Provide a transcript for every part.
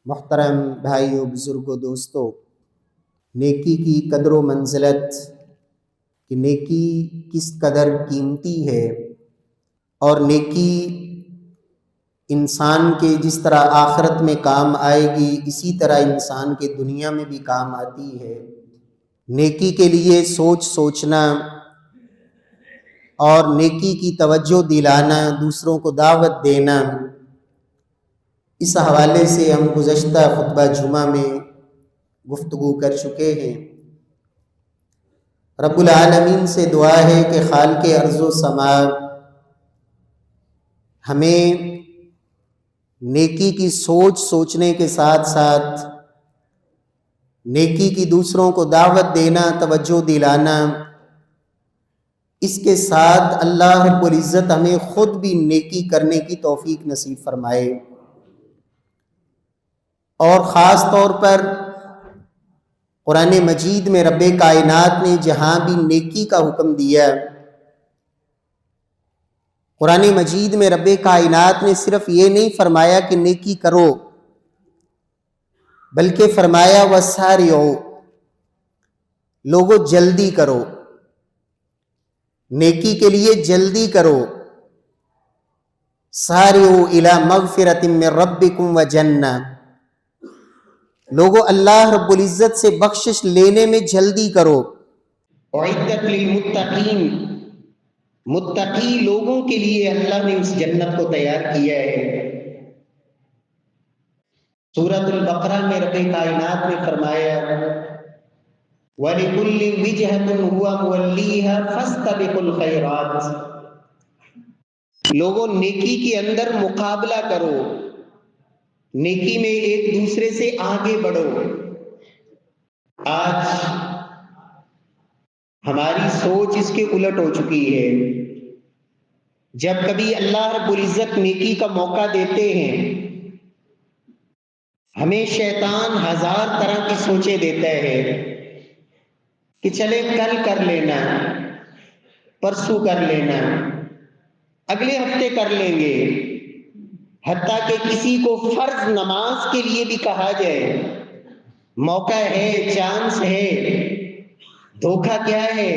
محترم بھائیوں، بزرگوں، دوستوں، نیکی کی قدر و منزلت کہ نیکی کس قدر قیمتی ہے، اور نیکی انسان کے جس طرح آخرت میں کام آئے گی اسی طرح انسان کے دنیا میں بھی کام آتی ہے۔ نیکی کے لیے سوچنا اور نیکی کی توجہ دلانا، دوسروں کو دعوت دینا، اس حوالے سے ہم گزشتہ خطبہ جمعہ میں گفتگو کر چکے ہیں۔ رب العالمین سے دعا ہے کہ خالق ارض و سما ہمیں نیکی کی سوچنے کے ساتھ ساتھ نیکی کی دوسروں کو دعوت دینا، توجہ دلانا، اس کے ساتھ اللہ رب العزت ہمیں خود بھی نیکی کرنے کی توفیق نصیب فرمائے۔ اور خاص طور پر قرآن مجید میں رب کائنات نے جہاں بھی نیکی کا حکم دیا، قرآن مجید میں رب کائنات نے صرف یہ نہیں فرمایا کہ نیکی کرو، بلکہ فرمایا وَسَارِعُوا، لوگوں جلدی کرو، نیکی کے لیے جلدی کرو۔ سَارِعُوا إِلَى مَغْفِرَةٍ مِّن رَبِّكُمْ وَجَنَّةٍ، لوگوں اللہ رب العزت سے بخشش لینے میں جلدی کرو۔ اعدت للمتقین، متقی لوگوں کے لیے اللہ نے اس جنت کو تیار کیا ہے۔ سورۃ البقرہ میں رب کائنات نے فرمایا وَلِكُلِّ وِجْهَةٌ هُوَ مُوَلِّيهَا فَاسْتَبِقُوا الْخَيْرَاتِ، لوگوں نیکی کے اندر مقابلہ کرو، نیکی میں ایک دوسرے سے آگے بڑھو۔ آج ہماری سوچ اس کے الٹ ہو چکی ہے۔ جب کبھی اللہ رب العزت نیکی کا موقع دیتے ہیں، ہمیں شیطان ہزار طرح کی سوچیں دیتا ہے کہ چلے کل کر لینا، پرسوں کر لینا، اگلے ہفتے کر لیں گے، حتیٰ کہ کسی کو فرض نماز کے لیے بھی کہا جائے، موقع ہے، چانس ہے، دھوکہ کیا ہے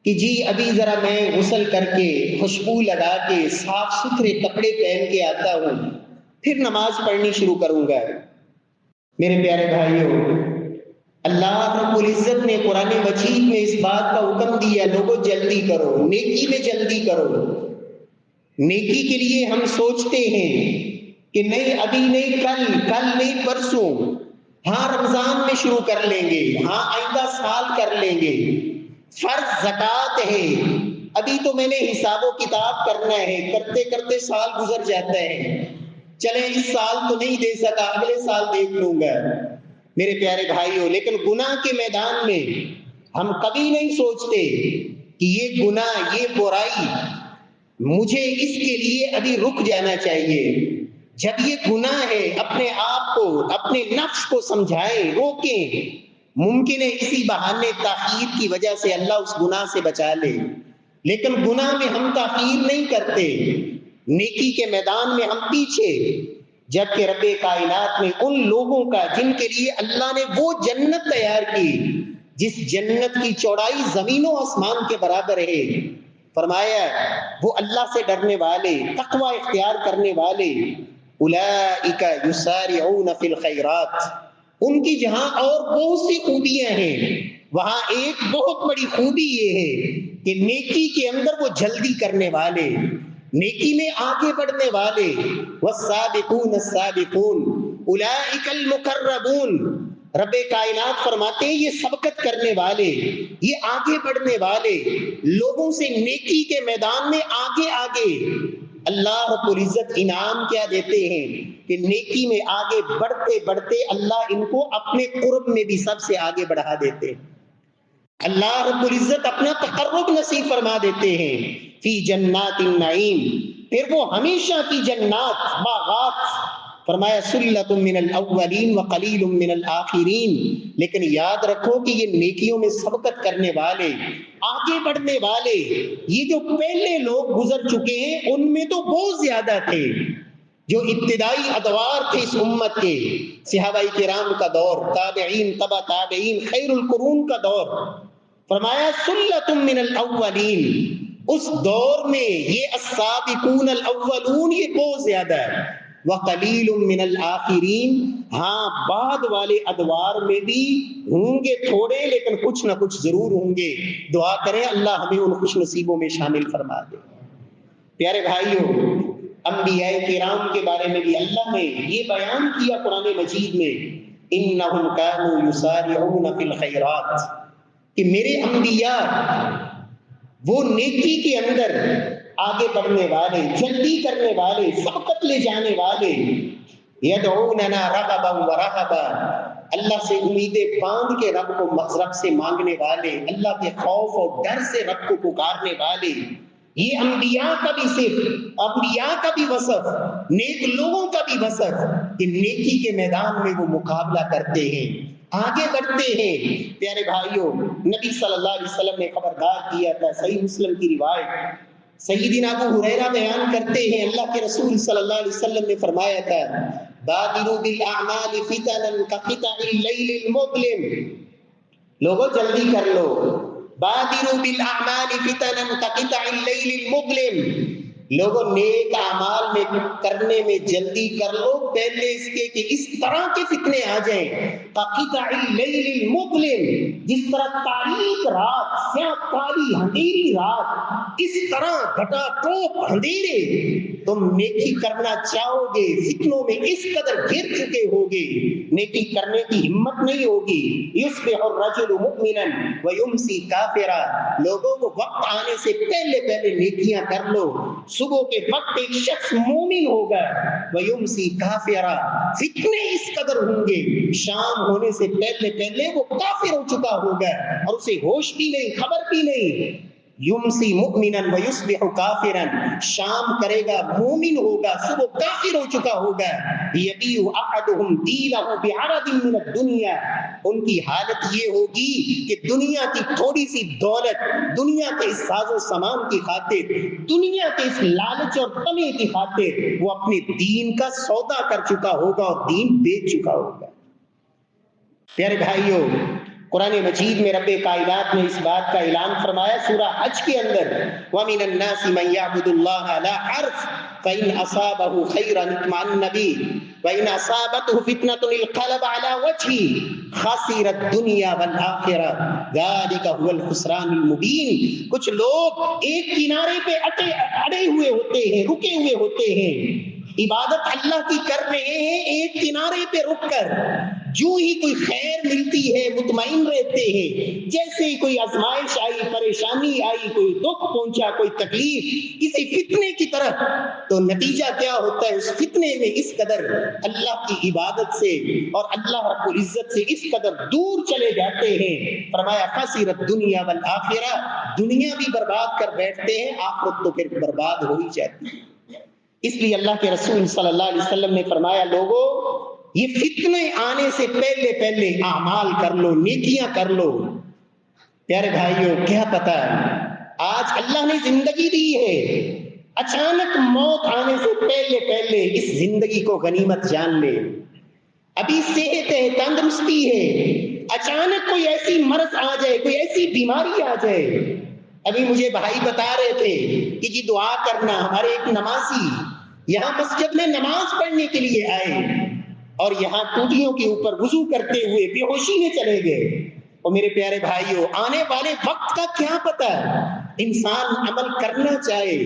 کہ جی ابھی ذرا میں غسل کر کے خوشبو لگا کے صاف ستھرے کپڑے پہن کے آتا ہوں، پھر نماز پڑھنی شروع کروں گا۔ میرے پیارے بھائیوں، اللہ رب العزت نے قرآن مجید میں اس بات کا حکم دیا لوگوں جلدی کرو، نیکی میں جلدی کرو۔ نیکی کے لیے ہم سوچتے ہیں کہ نہیں ابھی نہیں، کل نہیں، پرسوں، ہاں رمضان میں شروع کر لیں گے، ہاں آئندہ سال کر لیں گے، فرض زکوٰۃ ہے، ابھی تو میں نے حساب و کتاب کرنا ہے، کرتے کرتے سال گزر جاتا ہے، چلیں اس سال تو نہیں دے سکا، اگلے سال دیکھ لوں گا۔ میرے پیارے بھائیوں، لیکن گناہ کے میدان میں ہم کبھی نہیں سوچتے کہ یہ گناہ، یہ برائی مجھے اس کے لیے ابھی رک جانا چاہیے۔ جب یہ گناہ ہے اپنے آپ کو، اپنے نفس کو سمجھائیں، روکیں، ممکن ہے اسی بہانے تاخیر کی وجہ سے اللہ اس گناہ سے بچا لے، لیکن گناہ میں ہم تاخیر نہیں کرتے، نیکی کے میدان میں ہم پیچھے، جبکہ رب کائنات نے ان لوگوں کا جن کے لیے اللہ نے وہ جنت تیار کی جس جنت کی چوڑائی زمین و آسمان کے برابر ہے، فرمایا وہ اللہ سے ڈرنے والے، تقوی اختیار کرنے والے، اولئک یسارعون فی الخیرات، ان کی جہاں اور بہت سی خوبیاں ہیں، وہاں ایک بہت بڑی خوبی یہ ہے کہ نیکی کے اندر وہ جلدی کرنے والے، نیکی میں آگے بڑھنے والے، والسابقون السابقون اولئک المقربون، رب کائنات فرماتے ہیں یہ سبقت کرنے والے، یہ آگے بڑھنے والے، لوگوں سے نیکی کے میدان میں آگے آگے، اللہ رب العزت انعام کیا دیتے ہیں کہ نیکی میں آگے بڑھتے بڑھتے اللہ ان کو اپنے قرب میں بھی سب سے آگے بڑھا دیتے ہیں، اللہ رب العزت اپنا تقرب نصیب فرما دیتے ہیں، فی جنات النعیم، پھر وہ ہمیشہ کی جنات، باغات، فرمایا سلۃ من الاولین وقلیل من الآخرین، لیکن یاد رکھو کہ یہ نیکیوں میں سبقت کرنے والے، آگے بڑھنے والے، یہ جو پہلے لوگ گزر چکے ہیں ان میں تو بہت زیادہ تھے، جو ابتدائی ادوار تھے اس امت کے، صحابہ کرام کا دور، تابعین، تبع تابعین، خیر القرون کا دور، فرمایا سلۃ من الاولین، اس دور میں یہ السابقون الاولون یہ بہت زیادہ ہے، وقلیل من الآخرین، ہاں بعد والے ادوار میں بھی ہوں گے تھوڑے، لیکن کچھ نہ کچھ ضرور ہوں گے۔ دعا کریں اللہ ہمیں ان خوش نصیبوں میں شامل فرما دے۔ پیارے بھائیوں، انبیاء کرام کے بارے میں بھی اللہ نے یہ بیان کیا قرآن مجید میں، انہم کانوا یسارعون فی الخیرات، کہ میرے انبیاء وہ نیکی کے اندر آگے بڑھنے والے، جلدی کرنے والے، سبقت لے جانے والے، یدعوننا رغبا ورہبا، اللہ سے امیدیں باندھ کے رب سے مانگنے والے، اللہ کے خوف اور ڈر سے رب کو پکارنے والے، یہ انبیاء کا بھی صرف، انبیاء کا بھی وصف، نیک لوگوں کا بھی وصف، کہ نیکی کے میدان میں وہ مقابلہ کرتے ہیں، آگے بڑھتے ہیں۔ پیارے بھائیوں، نبی صلی اللہ علیہ وسلم نے خبردار کیا تھا، صحیح مسلم کی روایت، سیدنا ابو ہریرہ بیان کرتے ہیں، اللہ کے رسول صلی اللہ علیہ وسلم نے فرمایا تھا، بادروا بالاعمال فتنا كقطع الليل المظلم، لوگوں جلدی کر لو، بادروا بالاعمال فتنا كقطع الليل المظلم، لوگوں نیک اعمال میں کرنے میں جلدی کر لو، پہلے اس کے کہ اس طرح کے فتنے آ جائیں، كقطع الليل المظلم، جس طرح تاریک رات، سیاہ کالی اندھیری رات، اس طرح گھٹا ٹوپ اندھیرے تم نیکی کرنا چاہو گے، فتنوں میں اس قدر گر چکے ہوگے، نیکی کرنے کی ہمت نہیں ہوگی۔ یصبح الرجل مؤمنا ویمسی کافرا، لوگوں کو وقت آنے سے پہلے پہلے نیکیاں کر لو، صبح کے وقت ایک شخص مومن ہوگا، ویمسی کافرا، فتنے اس قدر ہوں گے، شام ہونے سے پہلے پہلے وہ کافر ہو چکا ہوگا اور اسے ہوش بھی نہیں، خبر بھی نہیں۔ یمسی مؤمنا ویصبح کافرا، شام کرے گا مومن ہوگا، صبح کافر ہو چکا ہوگا۔ یبیع احدهم دینہ بعرض من الدنیا، ان کی حالت یہ ہوگی کہ دنیا کی تھوڑی سی دولت، دنیا کے اس ساز و سامان کی خاطر، دنیا کے اس لالچ اور طمع کی خاطر وہ اپنے دین کا سودا کر چکا ہوگا اور دین بیچ چکا ہوگا۔ پیارے بھائیوں، قرآن مجید میں رب کائنات نے اس بات کا اعلان فرمایا سورہ حج کے اندر، وَمِنَ النَّاسِ مَن يَعْبُدُ اللَّهَ عَلَىٰ حَرْفٍ فَإِنْ أَصَابَهُ خَيْرًا اطْمَأَنَّ بِهِ وَإِنْ أَصَابَتْهُ فِتْنَةٌ انقلب عَلَىٰ وَجْهِهِ خَسِرَ الدُّنْيَا وَالْآخِرَةَ ذَلِكَ هُوَ الْخُسْرَانُ الْمُبِينُ۔ کچھ لوگ ایک کنارے پہ اڑے ہوئے ہوتے ہیں، رکے ہوئے ہوتے ہیں، عبادت اللہ کی کر رہے ہیں ایک کنارے پہ رک کر، جو ہی کوئی خیر ملتی ہے مطمئن رہتے ہیں، جیسے ہی کوئی آزمائش آئی، پریشانی آئی، کوئی دکھ پہنچا، کوئی تکلیف، کسی فتنے کی طرف، تو نتیجہ کیا ہوتا ہے؟ اس فتنے میں اس قدر اللہ کی عبادت سے اور اللہ رب العزت سے اس قدر دور چلے جاتے ہیں، فرمایا خسرت الدنیا والآخرہ، دنیا بھی برباد کر بیٹھتے ہیں، آخرت تو پھر برباد ہو ہی جاتی ہے۔ اس لیے اللہ کے رسول صلی اللہ علیہ وسلم نے فرمایا، لوگوں یہ فتنے آنے سے پہلے پہلے اعمال کر لو، نیکیاں کر لو۔ پیارے بھائیوں، کیا پتا آج اللہ نے زندگی دی ہے، اچانک موت آنے سے پہلے پہلے اس زندگی کو غنیمت جان لے۔ ابھی صحت ہے، تندرستی ہے، اچانک کوئی ایسی مرض آ جائے، کوئی ایسی بیماری آ جائے۔ ابھی مجھے بھائی بتا رہے تھے کہ جی دعا کرنا، ہمارے ایک نمازی یہاں مسجد میں نماز پڑھنے کے لیے آئے اور یہاں ٹوٹیوں کے اوپر وضو کرتے ہوئے بے ہوشی میں چلے گئے۔ اور میرے پیارے بھائیوں، آنے والے وقت کا کیا پتہ، انسان عمل کرنا چاہے،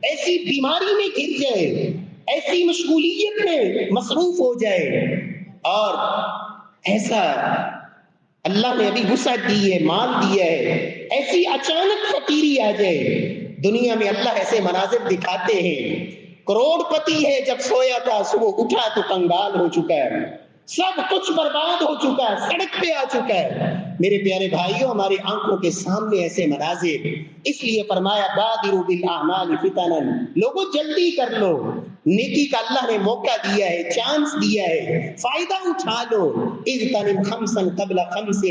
ایسی بیماری میں گر جائے، ایسی مشغولیت میں مصروف ہو جائے، اور ایسا اللہ نے ابھی وسعت دی ہے، مال دیا ہے، ایسی اچانک فقیری آ جائے۔ دنیا میں اللہ ایسے مناظر دکھاتے ہیں، کروڑ پتی ہے، جب سویا تھا صبح اٹھا تو کنگال ہو چکا ہے، سب کچھ برباد ہو چکا ہے، سڑک پہ آ چکا ہے۔ میرے پیارے بھائیوں، ہماری آنکھوں کے سامنے ایسے مناظر، اس لیے فرمایا بادروا بالاعمال فتنا، لوگوں جلدی کر لو، نیکی کا اللہ نے موقع دیا ہے، چانس دیا ہے، فائدہ اٹھا لو۔ اغتنم خمسا قبل خمس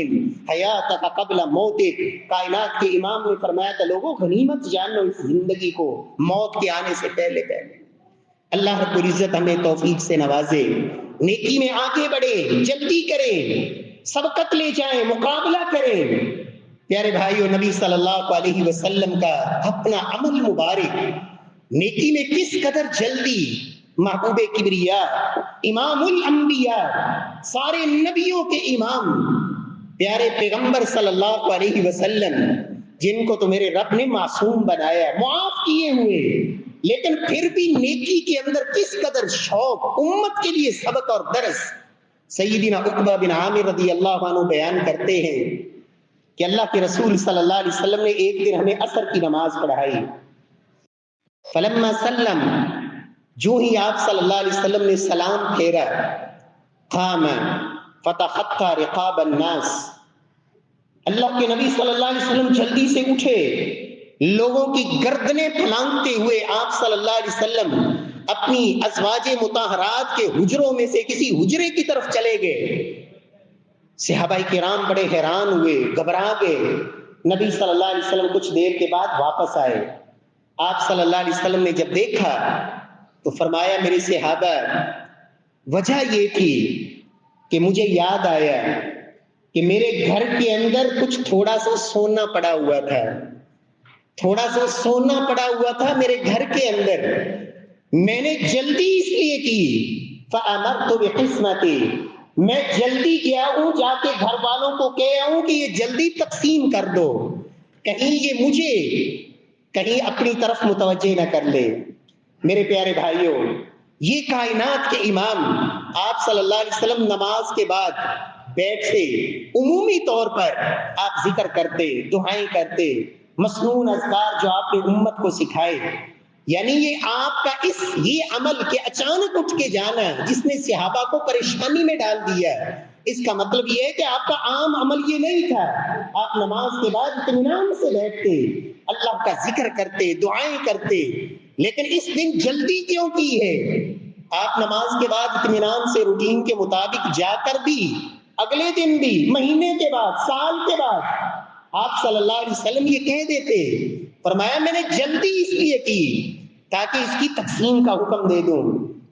حیاتک قبل موتک، کائنات کے امام نے فرمایا تھا، لوگوں غنیمت جان لو اس زندگی کو، موت کے آنے سے پہلے پہلے۔ اللہ رب العزت ہمیں توفیق سے نوازے، نیکی میں آگے بڑھے، جلدی کریں، سبقت لے جائیں، مقابلہ کریں۔ پیارے بھائیو، نبی صلی اللہ علیہ وسلم کا اپنا عمل مبارک نیکی میں کس قدر جلدی، محبوب کبریا، امام الانبیاء، سارے نبیوں کے امام، پیارے پیغمبر صلی اللہ علیہ وسلم، جن کو تو میرے رب نے معصوم بنایا، معاف کیے ہوئے، لیکن پھر بھی نیکی کے اندر کس قدر شوق، امت کے لیے سبق اور درس۔ سیدنا عقبہ بن عامر رضی اللہ عنہ بیان کرتے ہیں کہ اللہ کے رسول صلی اللہ علیہ وسلم نے ایک دن ہمیں عصر کی نماز پڑھائی، فلما سلم، جو ہی آپ صلی اللہ علیہ وسلم نے سلام پھیرا، قام فتخطى رقاب الناس، اللہ کے نبی صلی اللہ علیہ وسلم جلدی سے اٹھے، لوگوں کی گردنیں پھلانگتے ہوئے آپ صلی اللہ علیہ وسلم اپنی ازواج مطہرات کے حجروں میں سے کسی حجرے کی طرف چلے گئے۔ صحابہ کرام بڑے حیران ہوئے، گھبرا گئے۔ نبی صلی اللہ علیہ وسلم کچھ دیر کے بعد واپس آئے۔ آپ صلی اللہ علیہ وسلم نے جب دیکھا تو فرمایا، میرے صحابہ، وجہ یہ تھی کہ مجھے یاد آیا کہ میرے گھر کے اندر کچھ تھوڑا سا سونا پڑا ہوا تھا، تھوڑا سا سونا پڑا ہوا تھا میرے گھر کے اندر، میں نے جلدی اس لیے کی، فَأَمَرْتُ بِقِسْمَتِي، میں جلدی گیا ہوں، جا کے گھر والوں کو کہا ہوں کہ یہ جلدی تقسیم کر دو، کہیں یہ مجھے کہیں اپنی طرف متوجہ نہ کر لے۔ میرے پیارے بھائیوں، یہ کائنات کے امام آپ صلی اللہ علیہ وسلم نماز کے بعد بیٹھتے، عمومی طور پر آپ ذکر کرتے، دعائیں کرتے، مسنون اذکار جو آپ نے امت کو سکھائے، یعنی یہ آپ کا یہ عمل کہ اچانک اٹھ کے جانا جس نے صحابہ کو پریشانی میں ڈال دیا، اس کا مطلب یہ ہے کہ آپ کا عام عمل یہ نہیں تھا، آپ نماز کے بعد اطمینان سے بیٹھتے، اللہ کا ذکر کرتے، دعائیں کرتے، لیکن اس دن جلدی کیوں کی ہے؟ آپ نماز کے بعد اطمینان سے روٹین کے مطابق جا کر بھی اگلے دن بھی، مہینے کے بعد، سال کے بعد آپ صلی اللہ علیہ وسلم یہ کہہ دیتے، فرمایا میں نے جلدی اس لیے کی تاکہ اس کی تقسیم کا حکم دے دوں۔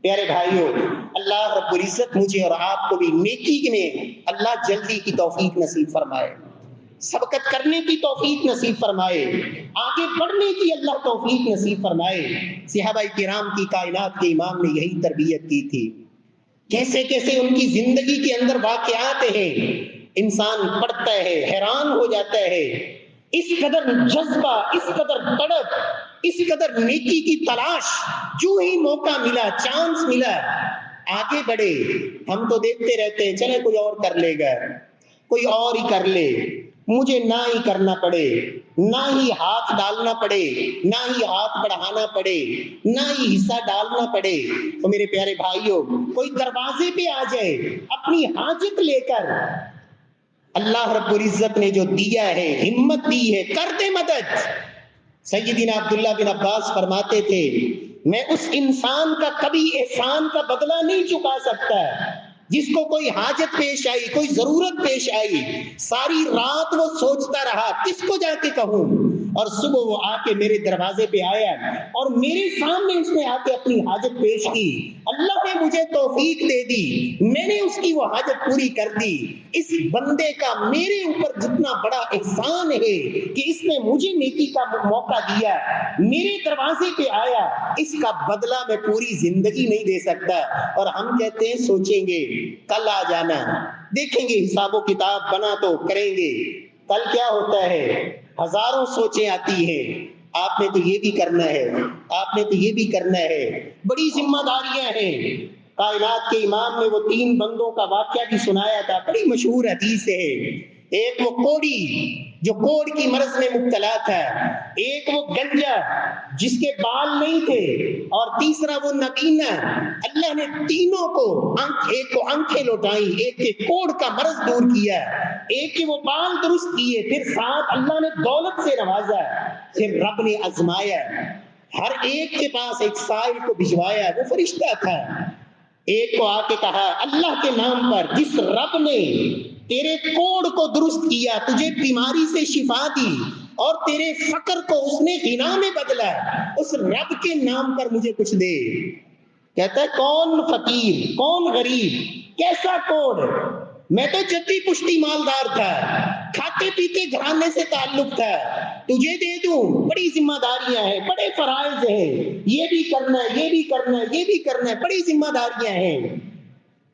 پیارے بھائیوں، اللہ رب العزت مجھے اور آپ کو بھی نیکی میں اللہ جلدی کی توفیق نصیب فرمائے، سبقت کرنے کی توفیق نصیب فرمائے، آگے بڑھنے کی اللہ توفیق نصیب فرمائے۔ صحابہ کرام کی کائنات کے امام نے یہی تربیت کی تھی۔ کیسے کیسے ان کی زندگی کے اندر واقعات ہیں، انسان پڑھتا ہے، حیران ہو جاتا ہے، اس قدر جذبہ، اس قدر تڑپ، اس قدر نیکی کی تلاش، جو ہی موقع ملا، چانس ملا، آگے بڑھے۔ ہم تو دیکھتے رہتے ہیں، چلے کوئی اور کر لے گا، کوئی اور ہی کر لے، مجھے نہ ہی کرنا پڑے، نہ ہی ہاتھ ڈالنا پڑے، نہ ہی ہاتھ بڑھانا پڑے، نہ ہی حصہ ڈالنا پڑے۔ تو میرے پیارے بھائیوں، کوئی دروازے پہ آ جائے اپنی حاجت لے کر، اللہ رب العزت نے جو دیا ہے، ہمت دی ہے، کر دے مدد۔ سیدنا عبداللہ بن عباس فرماتے تھے، میں اس انسان کا کبھی احسان کا بدلہ نہیں چکا سکتا جس کو کوئی حاجت پیش آئی، کوئی ضرورت پیش آئی، ساری رات وہ سوچتا رہا کس کو جا کے کہوں، اور صبح وہ آ کے میرے دروازے پہ آیا اور میرے سامنے اس نے آ کے اپنی حاجت پیش کی، اللہ نے مجھے توفیق دے دی، میں نے اس کی وہ حاجت پوری کر دی۔ اس بندے کا میرے اوپر جتنا بڑا احسان ہے کہ اس نے مجھے نیکی کا موقع دیا، میرے دروازے پہ آیا، اس کا بدلہ میں پوری زندگی نہیں دے سکتا۔ اور ہم کہتے ہیں سوچیں گے، کل آ جانا، دیکھیں گے، حساب و کتاب بنا تو کریں گے۔ کل کیا ہوتا ہے؟ ہزاروں سوچیں آتی ہیں، آپ نے تو یہ بھی کرنا ہے، آپ نے تو یہ بھی کرنا ہے، بڑی ذمہ داریاں ہیں۔ کائنات کے امام نے وہ 3 بندوں کا واقعہ بھی سنایا تھا، بڑی مشہور حدیث ہے۔ ایک وہ کوڑی جو کوڑ کی مرض میں مبتلا تھا، ایک وہ گنجا جس کے بال نہیں تھے، اور تیسرا وہ نبینا۔ اللہ نے تینوں کو، ایک کو آنکھیں لوٹائیں، ایک کے کوڑ کا مرض دور کیا، ایک کے وہ بال درست کیے، پھر ساتھ اللہ نے دولت سے نوازا، پھر رب نے آزمایا، ہر ایک کے پاس ایک سائل کو بھجوایا، وہ فرشتہ تھا۔ ایک کو آ کے کہا، اللہ کے نام پر جس رب نے تیرے کوڑ کو درست کیا، تجھے بیماری سے شفا دی اور تیرے فقر کو اس نے غنا میں بدلا، اس رب کے نام پر مجھے کچھ دے۔ کہتا ہے کون فقیر، کون غریب، کیسا کوڑ، میں تو جدی پشتی مالدار تھا، کھاتے پیتے گھرانے سے تعلق تھا، تجھے دے دوں، بڑی ذمہ داریاں ہیں، بڑے فرائض ہیں، یہ بھی کرنا ہے، یہ بھی کرنا ہے، یہ بھی کرنا ہے، بڑی ذمہ داریاں ہیں۔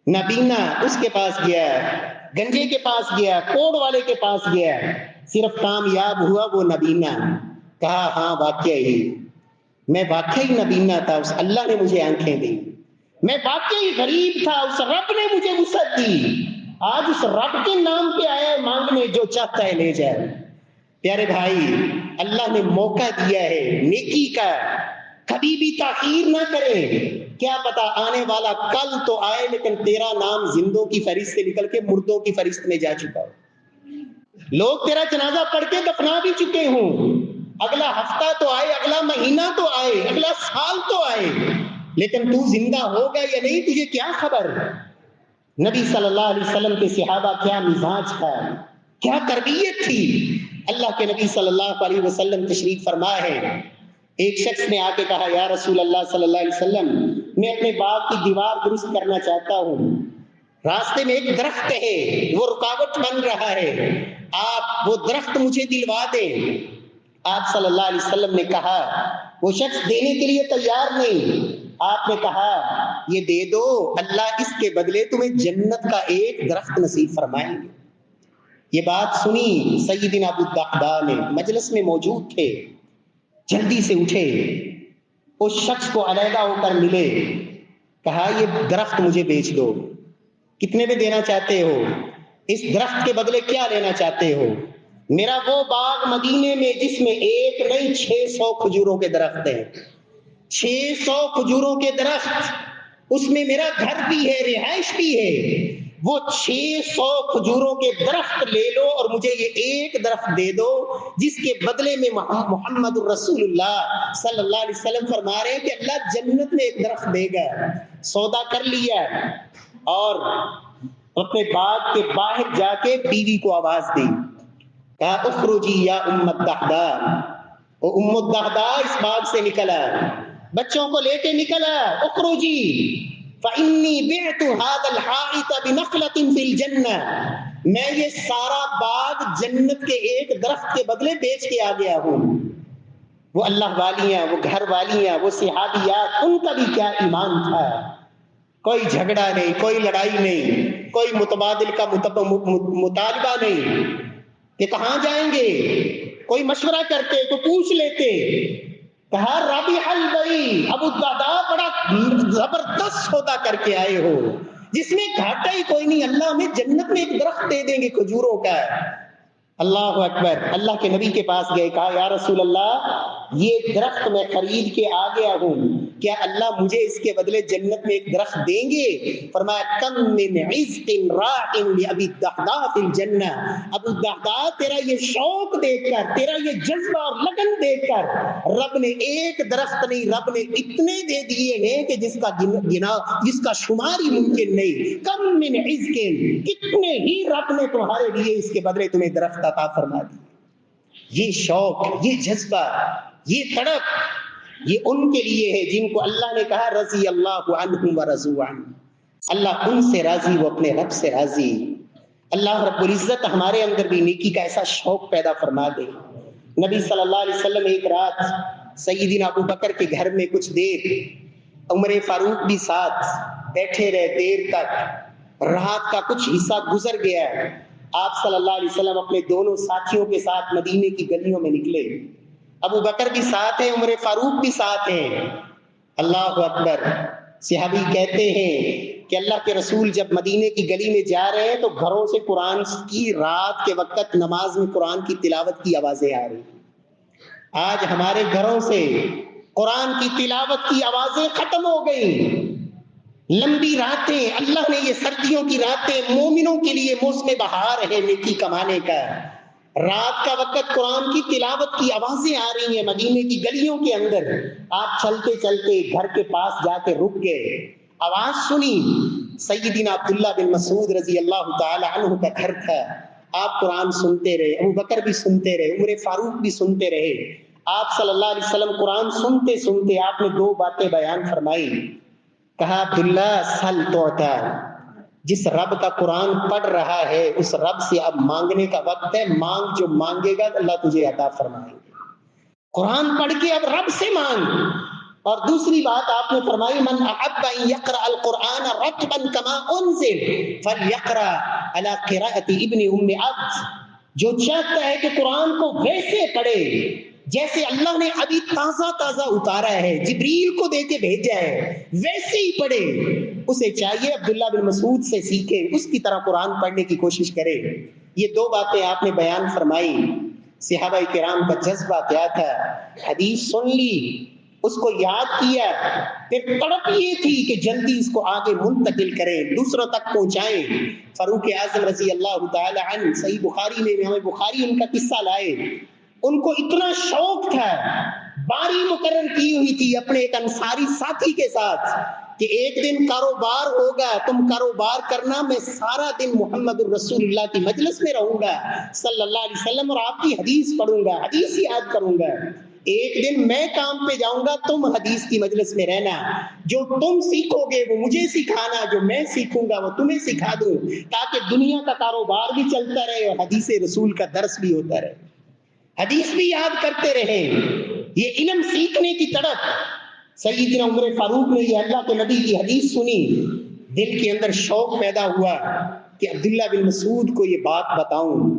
نبینا اس کے پاس گیا، گنجے کے پاس گیا، کوڑ والے کے پاس گیا، صرف کامیاب ہوا وہ نبینا، کہا ہاں واقعی میں واقعی نبینا تھا، اس اللہ نے مجھے آنکھیں دی، میں واقعی غریب تھا، اس رب نے مجھے وسعت دی، آج اس رب کے نام پہ آیا ہے مانگنے، جو چاہتا ہے لے جائے۔ پیارے بھائی، اللہ نے موقع دیا ہے نیکی کا، کبھی بھی تاخیر نہ کرے، کیا پتا آنے والا کل تو آئے لیکن تیرا نام زندوں کی فہرست سے نکل کے مردوں کی فہرست میں جا چکا ہو، لوگ تیرا جنازہ پڑھ کے دفنا بھی چکے ہوں، اگلا ہفتہ تو آئے، اگلا مہینہ تو آئے، اگلا سال تو آئے، لیکن تو زندہ ہوگا یا نہیں تجھے کیا خبر۔ نبی صلی اللہ علیہ وسلم کے صحابہ کیا مزاج تھا، کیا تربیت تھی۔ اللہ کے نبی صلی اللہ علیہ وسلم تشریف فرما ہے، ایک شخص نے آ کے کہا یا رسول اللہ صلی اللہ علیہ وسلم، میں اپنے باغ کی دیوار درست کرنا چاہتا ہوں، راستے میں ایک درخت ہے وہ رکاوٹ بن رہا ہے، آپ وہ درخت مجھے دلوا دیں۔ آپ صلی اللہ علیہ وسلم نے کہا، وہ شخص دینے کے لیے تیار نہیں، آپ نے کہا یہ دے دو، اللہ اس کے بدلے تمہیں جنت کا ایک درخت نصیب فرمائیں گے۔ یہ بات سنی سیدنا ابو الدحداء نے، مجلس میں موجود تھے، جلدی سے اٹھے، اس شخص کو علیحدہ ہو کر ملے، کہا یہ درخت مجھے بیچ دو، کتنے میں دینا چاہتے ہو، اس درخت کے بدلے کیا لینا چاہتے ہو؟ میرا وہ باغ مدینے میں جس میں ایک نہیں 600 کھجوروں کے درخت ہیں، 600 کھجوروں کے درخت، اس میں میرا گھر بھی ہے، رہائش بھی ہے، وہ 600 کھجوروں کے درخت لے لو اور مجھے یہ ایک درخت دے دو، جس کے بدلے میں محمد الرسول اللہ صلی اللہ علیہ وسلم فرما رہے ہیں کہ اللہ جنت میں ایک درخت دے گا۔ سودا کر لیا اور اپنے باغ کے باہر جا کے بیوی کو آواز دی، کہا اخرجی یا ام الدحداء، وہ ام الدحداء اس باغ سے نکلا، بچوں کو لے کے نکلا، اخرجی فإنی بعت هذا الحائط بنخلة في الجنة، میں یہ سارا باغ جنت کے ایک درخت کے بدلے بیچ کے آ گیا ہوں۔ وہ اللہ والیاں، وہ گھر والیاں، وہ صحابیات، ان کا بھی کیا ایمان تھا، کوئی جھگڑا نہیں، کوئی لڑائی نہیں، کوئی متبادل کا مطالبہ نہیں کہ کہاں جائیں گے، کوئی مشورہ کرتے، کوئی پوچھ لیتے۔ کہا رابح البئی، ابو الدحداء بڑا زبردست سودا کر کے آئے ہو جس میں گھاٹا ہی کوئی نہیں، اللہ ہمیں جنت میں ایک درخت دے دیں گے کھجوروں کا۔ اللہ اکبر، اللہ کے نبی کے پاس گئے، کہا یا رسول اللہ یہ درخت میں خرید کے آ گیا ہوں، کیا اللہ مجھے اس کے بدلے جنت میں ایک درخت دیں گے؟ فرمایا کم من عزق راع لابی الدحداء فی الجنہ، ابو الدحداء تیرا یہ شوق دیکھ کر، تیرا یہ جذبہ اور لگن دیکھ کر رب نے ایک درخت نہیں، رب نے اتنے دے دیے ہیں کہ جس کا گنا، جس کا شمار ہی ممکن نہیں۔ کم من عزق، کتنے ہی رب نے تمہارے لیے اس کے بدلے تمہیں درخت عطا فرما دی۔ یہ شوق، یہ جذبہ، یہ تڑپ، یہ ان کے لیے ہے جن کو اللہ نے کہا رضی اللہ عنہم ورضوا عنہ، اللہ ان سے راضی، وہ اپنے رب سے راضی۔ اللہ رب العزت ہمارے اندر بھی نیکی کا ایسا شوق پیدا فرما دے۔ نبی صلی اللہ علیہ وسلم ایک رات سیدنا ابو بکر کے گھر میں کچھ دیر، عمر فاروق بھی ساتھ بیٹھے رہے دیر تک، رات کا کچھ حصہ گزر گیا، آپ صلی اللہ علیہ وسلم اپنے دونوں ساتھیوں کے ساتھ مدینے کی گلیوں میں نکلے، ابو بکر بھی ساتھ ہیں، عمر فاروق بھی ساتھ ہیں۔ اللہ اکبر، صحابی کہتے ہیں کہ اللہ کے رسول جب مدینے کی گلی میں جا رہے ہیں تو گھروں سے قرآن کی رات کے وقت نماز میں قرآن کی تلاوت کی آوازیں آ رہی۔ آج ہمارے گھروں سے قرآن کی تلاوت کی آوازیں ختم ہو گئی۔ لمبی راتیں، اللہ نے یہ سردیوں کی راتیں مومنوں کے لیے موسم بہار ہے نیکی کمانے کا۔ رات کا وقت قرآن کی تلاوت کی آوازیں آ رہی ہیں مدینے کی گلیوں کے اندر، آپ چلتے چلتے گھر کے پاس جا کے رک گئے، آواز سنی، سیدنا عبداللہ بن مسعود رضی اللہ تعالی عنہ کا گھر تھا، آپ قرآن سنتے رہے، ابو بکر بھی سنتے رہے، عمر فاروق بھی سنتے رہے۔ آپ صلی اللہ علیہ وسلم قرآن سنتے سنتے آپ نے دو باتیں بیان فرمائی۔ کہا عبداللہ سل توتا، جس رب کا قرآن پڑھ رہا ہے اس رب سے اب مانگنے کا وقت ہے، مانگ، جو مانگے گا اللہ تجھے عطا فرمائے گا۔ قرآن پڑھ کے اب رب سے مانگ۔ اور دوسری بات آپ نے فرمائی من احب ان یقرأ القرآن رتبا کما انزل فلیقرأ علی قراءۃ ابن ام عبد، جو چاہتا ہے کہ قرآن کو ویسے پڑھے جیسے اللہ نے ابھی تازہ تازہ اتارا ہے، جبریل کو دے کے بھیجا ہے، ویسے ہی پڑھے۔ اسے چاہیے عبداللہ بن مسعود سے سیکھے، اس کی طرح قرآن پڑھنے کی کوشش کرے۔ یہ دو باتیں آپ نے بیان فرمائی۔ صحابہ کرام کا جذبہ کیا تھا؟ حدیث سن لی، اس کو یاد کیا، پھر تڑپ یہ تھی کہ جلدی اس کو آگے منتقل کریں، دوسروں تک پہنچائیں۔ فاروق اعظم رضی اللہ تعالی عنہ، صحیح بخاری میں امام بخاری ان کا قصہ لائے، ان کو اتنا شوق تھا، باری مقرر کی ہوئی تھی اپنے ایک انصاری ساتھی کے ساتھ کہ ایک دن کاروبار ہوگا، تم کاروبار کرنا، میں سارا دن محمد الرسول اللہ کی مجلس میں رہوں گا صلی اللہ علیہ وسلم، اور آپ کی حدیث پڑھوں گا، حدیث یاد کروں گا۔ ایک دن میں کام پہ جاؤں گا، تم حدیث کی مجلس میں رہنا، جو تم سیکھو گے وہ مجھے سکھانا، جو میں سیکھوں گا وہ تمہیں سکھا دوں، تاکہ دنیا کا کاروبار بھی چلتا رہے اور حدیث رسول کا درس بھی ہوتا رہے، حدیث بھی یاد کرتے رہیں۔ یہ علم سیکھنے کی تڑپ۔ سیدنا عمر فاروق نے یہ اللہ کے نبی کی حدیث سنی، دل کے اندر شوق پیدا ہوا کہ عبداللہ بن مسعود کو یہ بات بتاؤں۔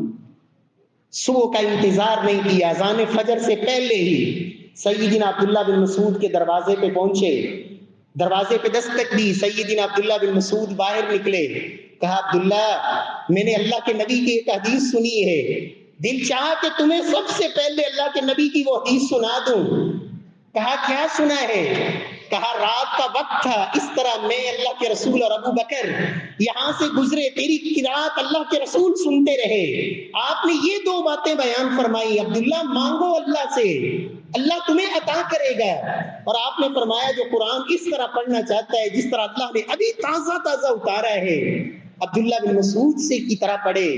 صبح کا انتظار نہیں کیا، اذان فجر سے پہلے ہی سیدنا عبداللہ بن مسعود کے دروازے پہ پہنچے، دروازے پہ دستک دی، سیدنا عبداللہ بن مسعود باہر نکلے، کہا عبداللہ میں نے اللہ کے نبی کی ایک حدیث سنی ہے، دل چاہا کہ تمہیں سب سے پہلے اللہ کے نبی کی وہ حدیث سنا دوں۔ کہا کیا سنا ہے؟ کہا رات کا وقت تھا، اس طرح میں، اللہ کے رسول اور ابو بکر یہاں سے گزرے، تیری قرات اللہ کے رسول سنتے رہے، آپ نے یہ دو باتیں بیان فرمائی، عبداللہ مانگو اللہ سے، اللہ تمہیں عطا کرے گا۔ اور آپ نے فرمایا جو قرآن اس طرح پڑھنا چاہتا ہے جس طرح اللہ نے ابھی تازہ تازہ اتارا ہے، عبداللہ بن مسعود سے کی طرح پڑھے۔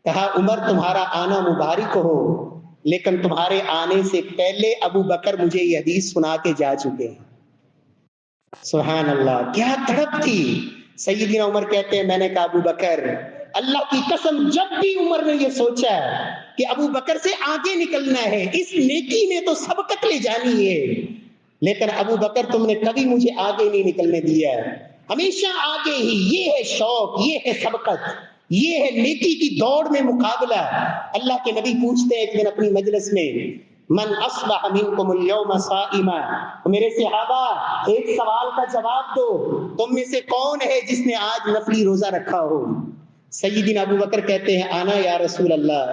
کہا عمر تمہارا آنا مبارک ہو، لیکن تمہارے آنے سے پہلے ابو بکر مجھے یہ حدیث سنا کے جا چکے ہیں۔ سبحان اللہ، کیا تڑپ تھی۔ سیدنا عمر کہتے ہیں میں نے کہا ابو بکر، اللہ کی قسم جب بھی عمر نے یہ سوچا کہ ابو بکر سے آگے نکلنا ہے، اس نیکی میں تو سبقت لے جانی ہے، لیکن ابو بکر تم نے کبھی مجھے آگے نہیں نکلنے دیا، ہمیشہ آگے ہی۔ یہ ہے شوق، یہ ہے سبقت، یہ ہے نیکی کی دوڑ میں مقابلہ۔ اللہ کے نبی پوچھتے ہیں ایک دن اپنی مجلس میں، من اصبح منکم اليوم صائما، میرے صحابہ ایک سوال کا جواب دو، تم میں سے کون ہے جس نے آج نفلی روزہ رکھا ہو؟ سیدنا ابو بکر کہتے ہیں آنا یا رسول اللہ،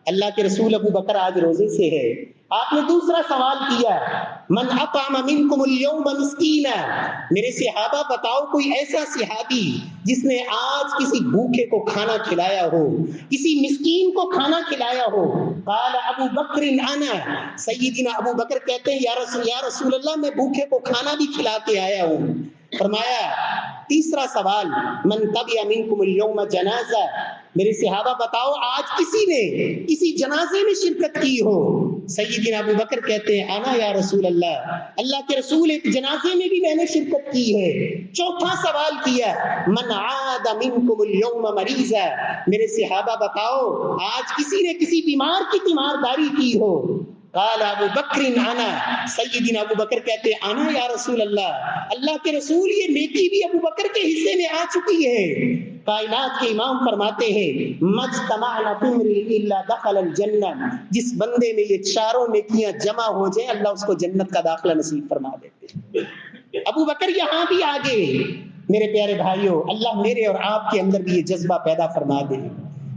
اللہ کے رسول ابو بکر آج روزے سے ہے۔ آپ نے دوسرا سوال کیا، من اطعم منکم اليوم مسکینا، میرے صحابہ بتاؤ کوئی ایسا صحابی جس نے آج کسی بھوکے کو کھانا کھلایا ہو، کسی مسکین کو کھانا کھلایا ہو؟ قال ابو بکر انا، سیدنا ابو بکر کہتے ہیں یا رسول اللہ میں بھوکے کو کھانا بھی کھلا کے آیا ہوں۔ فرمایا تیسرا سوال، من تبع منکم اليوم جنازہ، میرے صحابہ بتاؤ آج کسی نے کسی جنازے میں شرکت کی ہو؟ سیدنا ابو بکر کہتے ہیں آنا یا رسول اللہ، اللہ کے رسول ایک جنازے میں بھی میں نے شرکت کی ہے۔ چوتھا سوال کیا، من عاد منکم اليوم مریضا، میرے صحابہ بتاؤ آج کسی نے کسی بیمار کی تیمارداری کی ہو؟ قال ابو بکر انا، سیدنا ابو بکر کہتے ہیں آنا یا رسول اللہ، اللہ کے رسول یہ نیکی بھی ابو بکر کے حصے میں آ چکی ہے۔ کائنات کے امام فرماتے ہیں مجتمعنا بامرئ الا دخل الجنہ، جس بندے میں یہ چاروں نیکیاں جمع ہو جائیں اللہ اس کو جنت کا داخلہ نصیب فرما دیتے ہیں۔ ابو بکر یہاں بھی آگے۔ میرے پیارے بھائیوں، اللہ میرے اور آپ کے اندر بھی یہ جذبہ پیدا فرما دے،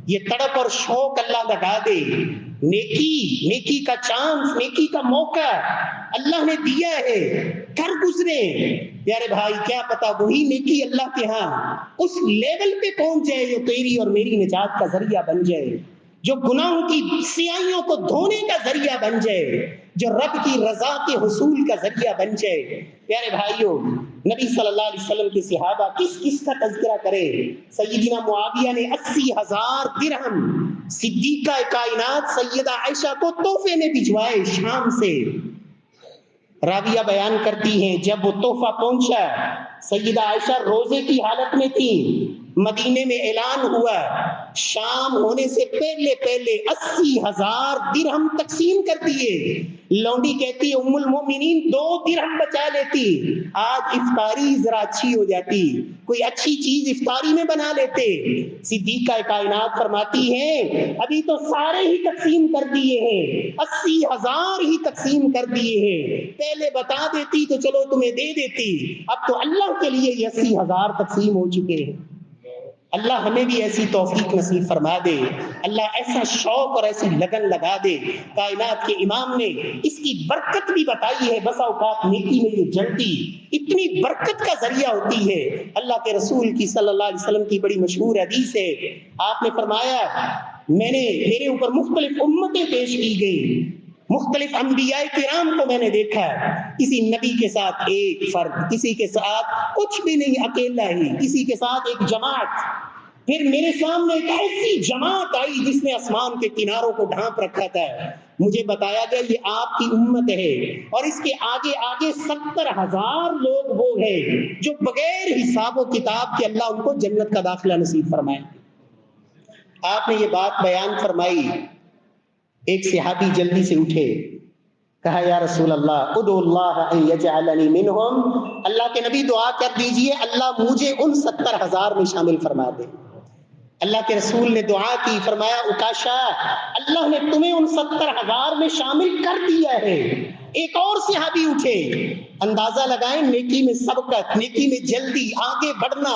یہ تڑپ اور شوق اللہ لگا دے۔ نیکی کا چانس، نیکی کا موقع اللہ نے دیا ہے، کر گزرے۔ پیارے بھائی کیا پتا وہی نیکی اللہ کے ہاں اس لیول پہ پہنچ جائے جو تیری اور میری نجات کا ذریعہ بن جائے، جو گناہوں کی سیاہیوں کو دھونے کا ذریعہ بن جائے، جو رب کی رضا کے حصول کا ذریعہ بن جائے۔ پیارے بھائیوں، نبی صلی اللہ علیہ وسلم کے صحابہ کس کس کا تذکرہ کرے؟ سیدنا معاویہ نے 80,000 درہم صدیقہ کائنات سیدہ عائشہ کو تحفے میں بھجوائے شام سے۔ راویہ بیان کرتی ہیں جب وہ تحفہ پہنچا سیدہ عائشہ روزے کی حالت میں تھی، مدینے میں اعلان ہوا شام ہونے سے پہلے پہلے 80,000 درہم تقسیم کر دیے. لونڈی کہتی ہے ام المومنین 2 درہم بچا لیتی، آج افطاری ذرا اچھی ہو جاتی، کوئی اچھی چیز افطاری میں بنا لیتے. صدیقہ کائنات فرماتی ہیں ابھی تو سارے ہی تقسیم کر دیے ہیں، 80,000 ہی تقسیم کر دیے ہیں، پہلے بتا دیتی تو چلو تمہیں دے دیتی، اب تو اللہ کے لیے یہ 80,000 تقسیم ہو چکے ہیں. اللہ ہمیں بھی ایسی توفیق نصیب فرما دے، اللہ ایسا شوق اور ایسی لگن لگا دے. کائنات کے امام نے اس کی برکت بھی بتائی ہے، بسا اوقات نیکی میں یہ جلدی اتنی برکت کا ذریعہ ہوتی ہے. اللہ کے رسول کی صلی اللہ علیہ وسلم کی بڑی مشہور حدیث ہے، آپ نے فرمایا میرے اوپر مختلف امتیں پیش کی گئی، مختلف انبیاء کرام کو میں نے دیکھا، کسی نبی کے ساتھ ایک فرد، کسی کے ساتھ کچھ بھی نہیں اکیلا ہی، کسی کے ساتھ ایک جماعت. پھر میرے سامنے ایک ایسی جماعت آئی جس نے آسمان کے کناروں کو ڈھانپ رکھا تھا. مجھے بتایا گیا یہ آپ کی امت ہے، اور اس کے آگے آگے 70,000 لوگ وہ ہیں جو بغیر حساب و کتاب کے اللہ ان کو جنت کا داخلہ نصیب فرمائے. آپ نے یہ بات بیان فرمائی، ایک صحابی جلدی سے اٹھے، کہا یا رسول اللہ ادعو اللہ ان یجعلنی منہم، اللہ کے نبی دعا کر دیجئے اللہ مجھے ان 70,000 میں شامل فرما دے. اللہ کے رسول نے دعا کی، فرمایا عکاشہ اللہ نے تمہیں ان 70,000 میں شامل کر دیا ہے. ایک اور صحابی اٹھے، اندازہ لگائیں نیکی میں سبقت، نیکی میں جلدی آگے بڑھنا،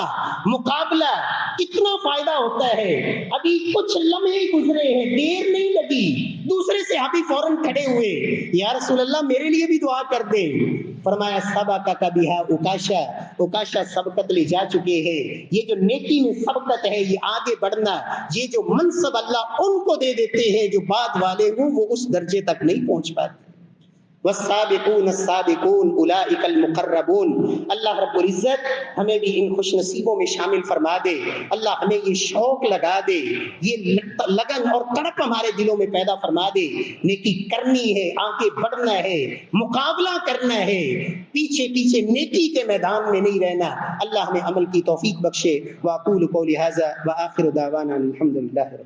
مقابلہ کتنا فائدہ ہوتا ہے. ابھی کچھ لمحے گزرے ہیں، دیر نہیں لگی، دوسرے صحابی فوراً کھڑے ہوئے، یا رسول اللہ میرے لیے بھی دعا کر دے. فرمایا سبقک بہا عکاشہ، عکاشہ سبقت لے جا چکے ہیں. یہ جو نیکی میں سبقت ہے، یہ آگے بڑھنا، یہ جو منصب اللہ ان کو دے دیتے ہیں جو بعد والے ہوں وہ اس درجے تک نہیں پہنچ پاتے. والسابقون السابقون اولئک المقربون. اللہ رب العزت ہمیں بھی ان خوش نصیبوں میں شامل فرما دے. اللہ ہمیں یہ شوق لگا دے، یہ لگن اور تڑپ ہمارے دلوں میں پیدا فرما دے. نیکی کرنی ہے، آگے بڑھنا ہے، مقابلہ کرنا ہے، پیچھے پیچھے نیکی کے میدان میں نہیں رہنا. اللہ ہمیں عمل کی توفیق بخشے. واقول قولی ھذا وآخر دعوانا الحمدللہ رب